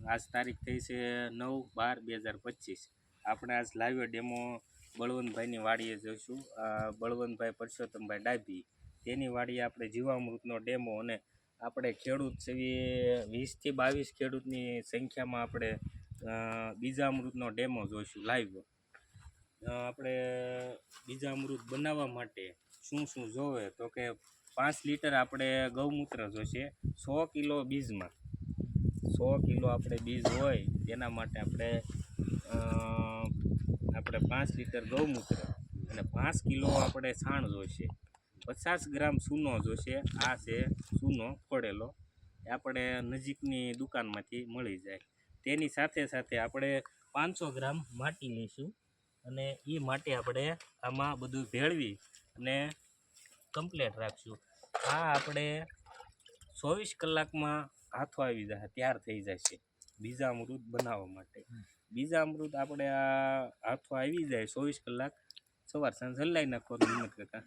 આજ તારીખ થઈ છે 9/12/2025। આપણે આજ લાઈવ ડેમો બળવંતભાઈની વાડીએ જોઈશું। બળવંતભાઈ પરસોત્તમભાઈ ડાભી તેની વાડીએ આપણે જીવામૃતનો ડેમો અને આપણે ખેડૂત સેવી 20 થી 22 ખેડૂતની સંખ્યામાં આપણે બીજામૃતનો ડેમો જોઈશું લાઈવ। આપણે બીજામૃત બનાવવા માટે શું શું જોવે તો કે 5 લીટર આપણે ગૌમૂત્ર જોઈશે 100 કિલો બીજમાં। 100 કિલો આપણે બીજ હોય તેના માટે આપણે 5 લીટર ગૌમૂત્ર અને 5 કિલો આપણે છાણ જોઈશે। 50 ગ્રામ ચૂનો જોઈશે। આ છે ચૂનો ફોડેલો, આપણે નજીકની દુકાનમાંથી મળી જાય। તેની સાથે સાથે આપણે 500 ગ્રામ માટી લઈશું અને એ માટી આપણે આમાં બધું ભેળવી અને કમ્પ્લીટ રાખશું। આ આપણે 24 કલાકમાં હાથો આવી જાય, તૈયાર થઈ જશે બીજામૃત બનાવવા માટે। બીજામૃત આપણે આ હાથો આવી જાય 24 કલાક, સવાર સાંજ હલાવી નાખવાનું હિંમત કરતાં,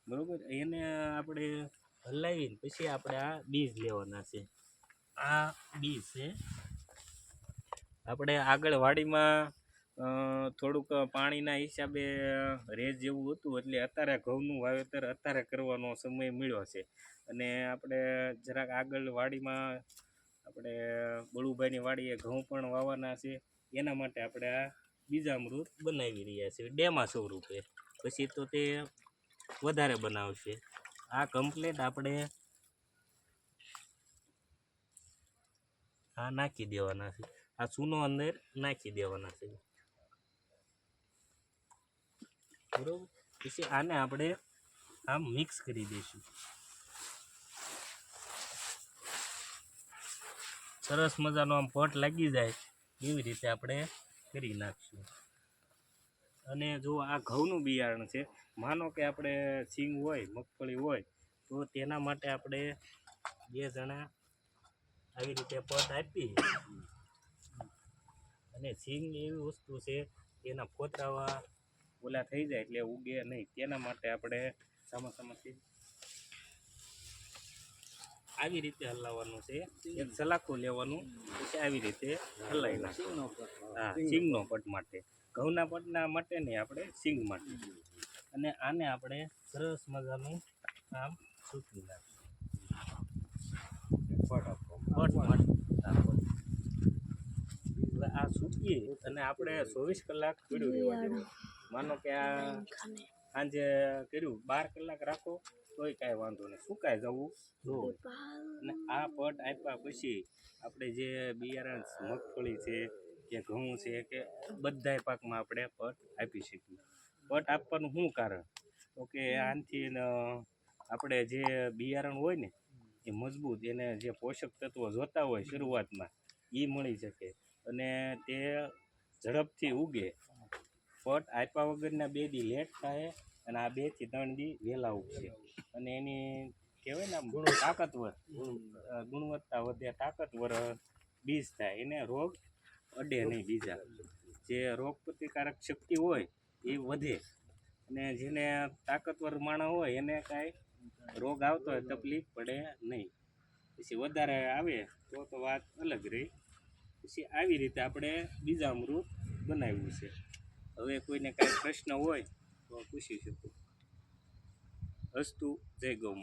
બરાબર। એને આપણે હલાવીને પછી આપણે આ બીજ લેવાના છે। આ બીજ છે આપણે આગળ વાડીમાં થોડુંક પાણીના હિસાબે રેજ જેવું હતું એટલે અત્યારે ઘઉંનું વાવેતર અત્યારે કરવાનો સમય મળ્યો છે અને આપણે જરાક આગળ વાડીમાં આપણે બળુભાઈની વાડીએ ઘઉં પણ વાવવાના છે। એના માટે આપણે આ બીજામૃત બનાવી રહ્યા છીએ ડેમા સ્વરૂપે, પછી તો તે વધારે બનાવશે। આ કમ્પ્લીટ આપણે આ નાખી દેવાના છે, આ ચૂનો અંદર નાખી દેવાના છે, બરોબર। પછી આને આપણે આમ મિક્સ કરી દઈશું, સરસ મજાનો આમ પટ લાગી જાય એવી રીતે આપણે કરી નાખશું। અને જો આ ઘઉંનું બિયારણ છે, માનો કે આપણે સિંગ હોય, મગફળી હોય તો તેના માટે આપણે 2 જણા આવી રીતે પટ આપી અને સિંગ એવી વસ્તુ છે એના ફોતરાવા ઓલા થઈ જાય એટલે ઉગે નહીં, તેના માટે આપણે સામાથી આવી રીતે હલાવવાનું છે। એક સલાખું લેવાનું, પછી આવી રીતે હલાવી નાખવાનું। હા, સિંગનો પટ માટે, ઘઉંના પટના માટે નહીં, આપણે સિંગ માટે। અને આને આપણે સરસ મજાનું આમ સૂકવી નાખીશું। આ સૂકવી અને આપણે 24 કલાક પીડ્યું રહેવા દેવું। માનો કે આ સાંજે કર્યું 12 કલાક રાખો તોય કાંઈ વાંધો નહીં, સુકાઈ જવું જોઈએ। અને આ પટ આપ્યા પછી આપણે જે બિયારણ મગફળી છે કે ઘઉં છે કે બધાય પાકમાં આપણે પટ આપી શકીએ। પટ આપવાનું શું કારણ તો કે આનાથી આપણે જે બિયારણ હોય ને એ મજબૂત, એને જે પોષક તત્વો જોતા હોય શરૂઆતમાં એ મળી શકે અને તે ઝડપથી ઉગે। પટ આપ્યા વગરના 2 દી લેટ થાય અને આ 2 થી 3 દી વહેલા ઉગશે અને એની કહેવાય ને આમ તાકતવર ગુણવત્તા વધે, તાકતવર બીજ થાય, એને રોગ અડે નહીં। બીજા જે રોગ પ્રતિકારક શક્તિ હોય એ વધે અને જેને તાકતવર માણસ હોય એને કાંઈ રોગ આવતો હોય તકલીફ પડે નહીં। પછી વધારે આવે તો વાત અલગ રહી। પછી આવી રીતે આપણે બીજામૃત બનાવ્યું છે। હવે કોઈને કાંઈ પ્રશ્ન હોય તો પૂછી શકો। અસ્તુ, જય ગૌ માતા।